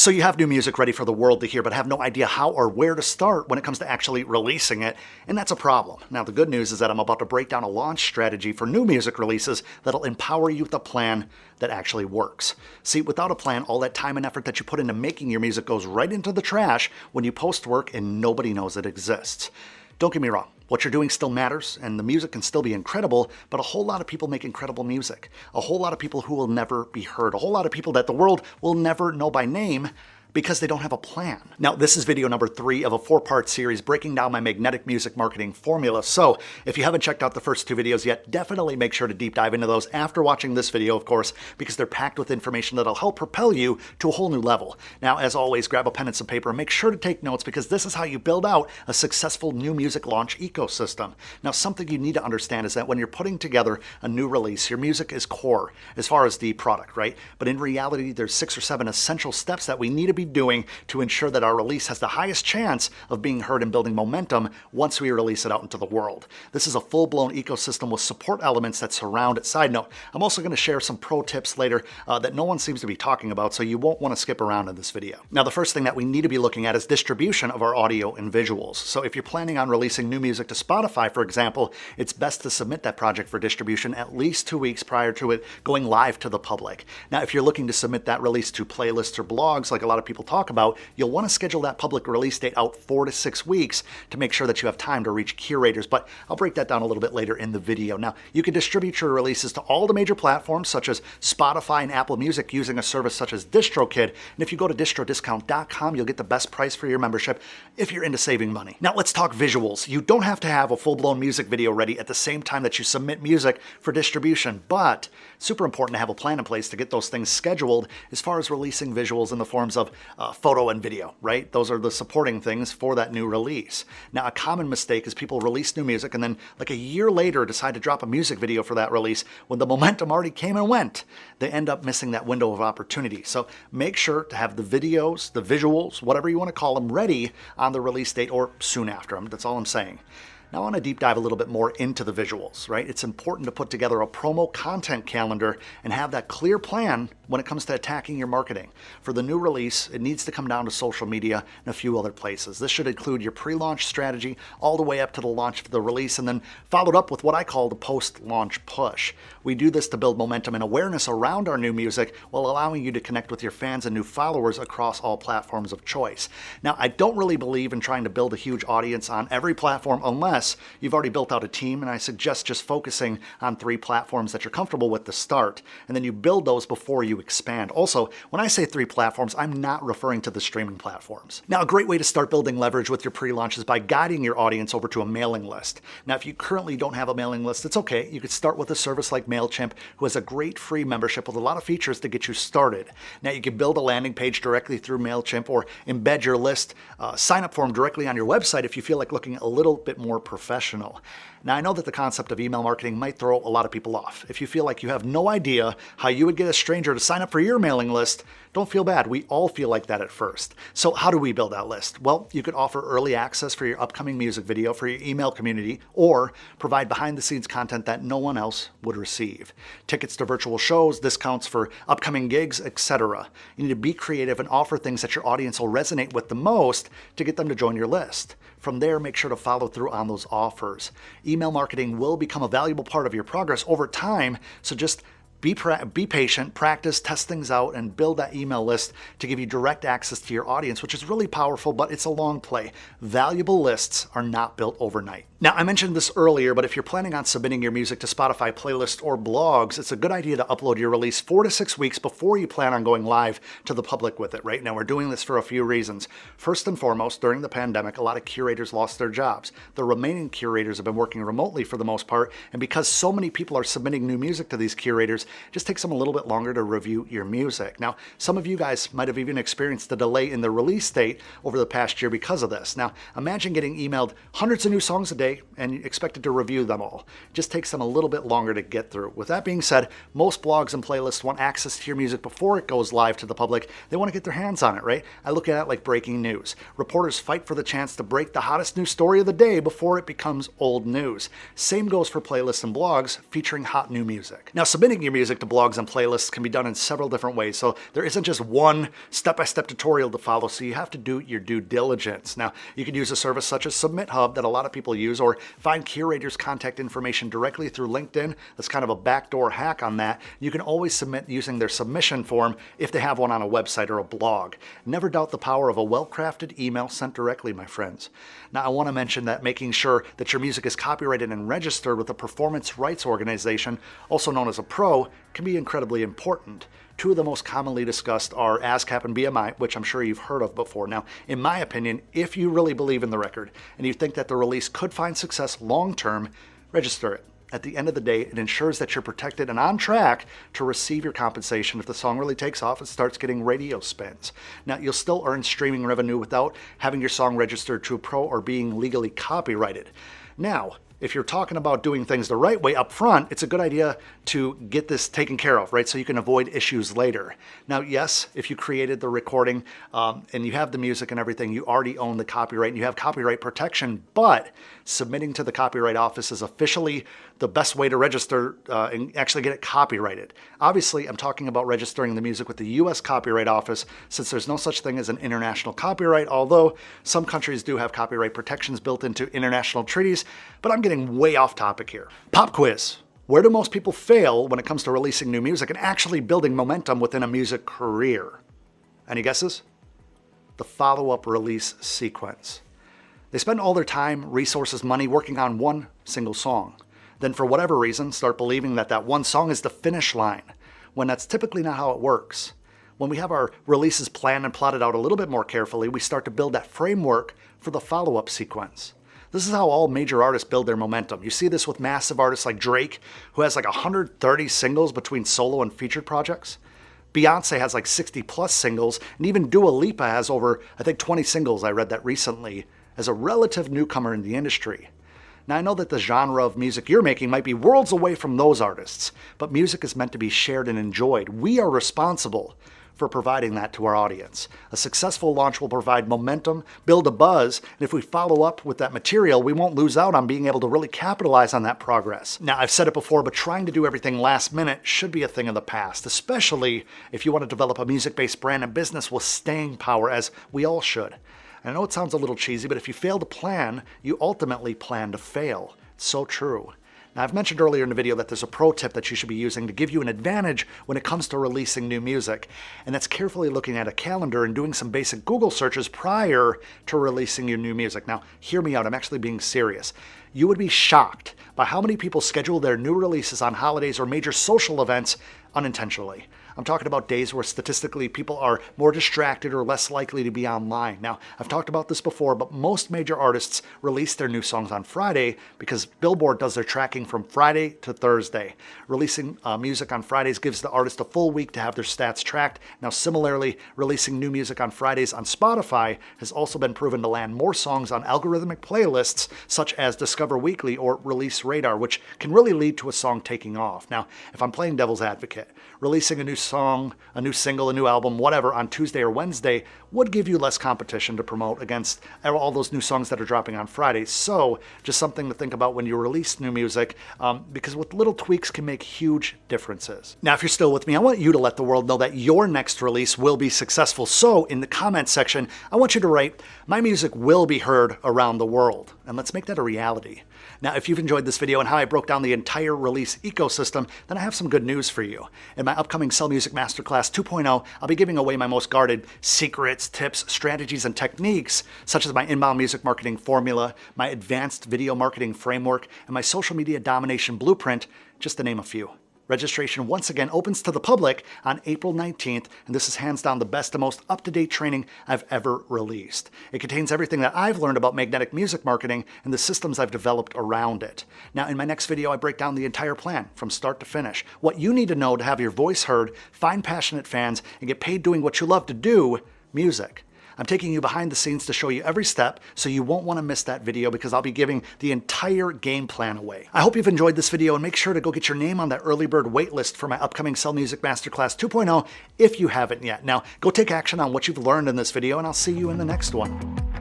So you have new music ready for the world to hear, but have no idea how or where to start when it comes to actually releasing it, and that's a problem. Now, the good news is that I'm about to break down a launch strategy for new music releases that'll empower you with a plan that actually works. See, without a plan, all that time and effort that you put into making your music goes right into the trash when you post work and nobody knows it exists. Don't get me wrong. What you're doing still matters, and the music can still be incredible, but a whole lot of people make incredible music. A whole lot of people who will never be heard. A whole lot of people that the world will never know by name because they don't have a plan. Now, this is video number 3 of a 4-part series breaking down my magnetic music marketing formula. So if you haven't checked out the first 2 videos yet, definitely make sure to deep dive into those after watching this video, of course, because they're packed with information that'll help propel you to a whole new level. Now, as always, grab a pen and some paper and make sure to take notes because this is how you build out a successful new music launch ecosystem. Now, something you need to understand is that when you're putting together a new release, your music is core as far as the product, right? But in reality, there's 6 or 7 essential steps that we need to be doing to ensure that our release has the highest chance of being heard and building momentum once we release it out into the world. This is a full-blown ecosystem with support elements that surround it. Side note, I'm also going to share some pro tips later that no one seems to be talking about, so you won't want to skip around in this video. Now, the first thing that we need to be looking at is distribution of our audio and visuals. So if you're planning on releasing new music to Spotify, for example, it's best to submit that project for distribution at least 2 weeks prior to it going live to the public. Now, if you're looking to submit that release to playlists or blogs, like a lot of people talk about, you'll want to schedule that public release date out 4 to 6 weeks to make sure that you have time to reach curators, but I'll break that down a little bit later in the video. Now, you can distribute your releases to all the major platforms such as Spotify and Apple Music using a service such as DistroKid, and if you go to distrodiscount.com, you'll get the best price for your membership if you're into saving money. Now, let's talk visuals. You don't have to have a full-blown music video ready at the same time that you submit music for distribution, but super important to have a plan in place to get those things scheduled as far as releasing visuals in the forms of photo and video, right? Those are the supporting things for that new release. Now, a common mistake is people release new music and then like a year later decide to drop a music video for that release when the momentum already came and went. They end up missing that window of opportunity. So make sure to have the videos, the visuals, whatever you want to call them, ready on the release date or soon after them. That's all I'm saying. Now I want to deep dive a little bit more into the visuals, right? It's important to put together a promo content calendar and have that clear plan when it comes to attacking your marketing. For the new release, it needs to come down to social media and a few other places. This should include your pre-launch strategy all the way up to the launch of the release and then followed up with what I call the post-launch push. We do this to build momentum and awareness around our new music while allowing you to connect with your fans and new followers across all platforms of choice. Now, I don't really believe in trying to build a huge audience on every platform unless you've already built out a team, and I suggest just focusing on 3 platforms that you're comfortable with to start, and then you build those before you expand. Also, when I say 3 platforms, I'm not referring to the streaming platforms. Now, a great way to start building leverage with your pre-launch is by guiding your audience over to a mailing list. Now, if you currently don't have a mailing list, it's okay. You could start with a service like MailChimp, who has a great free membership with a lot of features to get you started. Now, you can build a landing page directly through MailChimp or embed your list, sign up for them directly on your website if you feel like looking a little bit more professional. Now, I know that the concept of email marketing might throw a lot of people off. If you feel like you have no idea how you would get a stranger to sign up for your mailing list, don't feel bad. We all feel like that at first. So how do we build that list? Well, you could offer early access for your upcoming music video for your email community, or provide behind-the-scenes content that no one else would receive. Tickets to virtual shows, discounts for upcoming gigs, etc. You need to be creative and offer things that your audience will resonate with the most to get them to join your list. From there, make sure to follow through on those offers. Email marketing will become a valuable part of your progress over time, so just be patient, practice, test things out, and build that email list to give you direct access to your audience, which is really powerful, but it's a long play. Valuable lists are not built overnight. Now, I mentioned this earlier, but if you're planning on submitting your music to Spotify playlists or blogs, it's a good idea to upload your release 4 to 6 weeks before you plan on going live to the public with it, right? Now, we're doing this for a few reasons. First and foremost, during the pandemic, a lot of curators lost their jobs. The remaining curators have been working remotely for the most part, and because so many people are submitting new music to these curators, it just takes them a little bit longer to review your music. Now, some of you guys might have even experienced a delay in the release date over the past year because of this. Now, imagine getting emailed hundreds of new songs a day and expected to review them all. It just takes them a little bit longer to get through. With that being said, most blogs and playlists want access to your music before it goes live to the public. They want to get their hands on it, right? I look at it like breaking news. Reporters fight for the chance to break the hottest news story of the day before it becomes old news. Same goes for playlists and blogs featuring hot new music. Now, submitting your music music to blogs and playlists can be done in several different ways, so there isn't just one step-by-step tutorial to follow, so you have to do your due diligence. Now, you can use a service such as SubmitHub that a lot of people use, or find curators' contact information directly through LinkedIn. That's kind of a backdoor hack on that. You can always submit using their submission form if they have one on a website or a blog. Never doubt the power of a well-crafted email sent directly, my friends. Now, I want to mention that making sure that your music is copyrighted and registered with a performance rights organization, also known as a pro, can be incredibly important. Two of the most commonly discussed are ASCAP and BMI, which I'm sure you've heard of before. Now, in my opinion, if you really believe in the record and you think that the release could find success long-term, register it. At the end of the day, it ensures that you're protected and on track to receive your compensation if the song really takes off and starts getting radio spins. Now, you'll still earn streaming revenue without having your song registered to a pro or being legally copyrighted. Now, if you're talking about doing things the right way up front, it's a good idea to get this taken care of, right? So you can avoid issues later. Now, yes, if you created the recording and you have the music and everything, you already own the copyright and you have copyright protection, but submitting to the Copyright Office is officially the best way to register and actually get it copyrighted. Obviously, I'm talking about registering the music with the U.S. Copyright Office, since there's no such thing as an international copyright, although some countries do have copyright protections built into international treaties, but I'm getting way off topic here. Pop quiz. Where do most people fail when it comes to releasing new music and actually building momentum within a music career? Any guesses? The follow-up release sequence. They spend all their time, resources, money working on one single song. Then for whatever reason, start believing that that one song is the finish line, when that's typically not how it works. When we have our releases planned and plotted out a little bit more carefully, we start to build that framework for the follow-up sequence. This is how all major artists build their momentum. You see this with massive artists like Drake, who has like 130 singles between solo and featured projects. Beyonce has like 60 plus singles, and even Dua Lipa has over, I think, 20 singles. I read that recently, as a relative newcomer in the industry. Now, I know that the genre of music you're making might be worlds away from those artists, but music is meant to be shared and enjoyed. We are responsible for providing that to our audience. A successful launch will provide momentum, build a buzz, and if we follow up with that material, we won't lose out on being able to really capitalize on that progress. Now, I've said it before, but trying to do everything last minute should be a thing of the past, especially if you want to develop a music-based brand and business with staying power, as we all should. And I know it sounds a little cheesy, but if you fail to plan, you ultimately plan to fail. It's so true. Now, I've mentioned earlier in the video that there's a pro tip that you should be using to give you an advantage when it comes to releasing new music, and that's carefully looking at a calendar and doing some basic Google searches prior to releasing your new music. Now, hear me out, I'm actually being serious. You would be shocked by how many people schedule their new releases on holidays or major social events unintentionally. I'm talking about days where statistically people are more distracted or less likely to be online. Now, I've talked about this before, but most major artists release their new songs on Friday because Billboard does their tracking from Friday to Thursday. Releasing music on Fridays gives the artist a full week to have their stats tracked. Now, similarly, releasing new music on Fridays on Spotify has also been proven to land more songs on algorithmic playlists such as Discover Weekly or Release Radar, which can really lead to a song taking off. Now, if I'm playing devil's advocate, releasing a new song, a new single, a new album, whatever, on Tuesday or Wednesday would give you less competition to promote against all those new songs that are dropping on Fridays. So just something to think about when you release new music, because with little tweaks can make huge differences. Now, if you're still with me, I want you to let the world know that your next release will be successful. So in the comment section, I want you to write, "My music will be heard around the world." And let's make that a reality. Now, if you've enjoyed this video and how I broke down the entire release ecosystem, then I have some good news for you. In my upcoming Sell Music Masterclass 2.0, I'll be giving away my most guarded secrets, tips, strategies, and techniques, such as my inbound music marketing formula, my advanced video marketing framework, and my social media domination blueprint, just to name a few. Registration once again opens to the public on April 19th, and this is hands down the best and most up-to-date training I've ever released. It contains everything that I've learned about magnetic music marketing and the systems I've developed around it. Now, in my next video, I break down the entire plan from start to finish. What you need to know to have your voice heard, find passionate fans, and get paid doing what you love to do, music. I'm taking you behind the scenes to show you every step, so you won't want to miss that video because I'll be giving the entire game plan away. I hope you've enjoyed this video, and make sure to go get your name on that early bird waitlist for my upcoming Sell Music Masterclass 2.0 if you haven't yet. Now, go take action on what you've learned in this video, and I'll see you in the next one.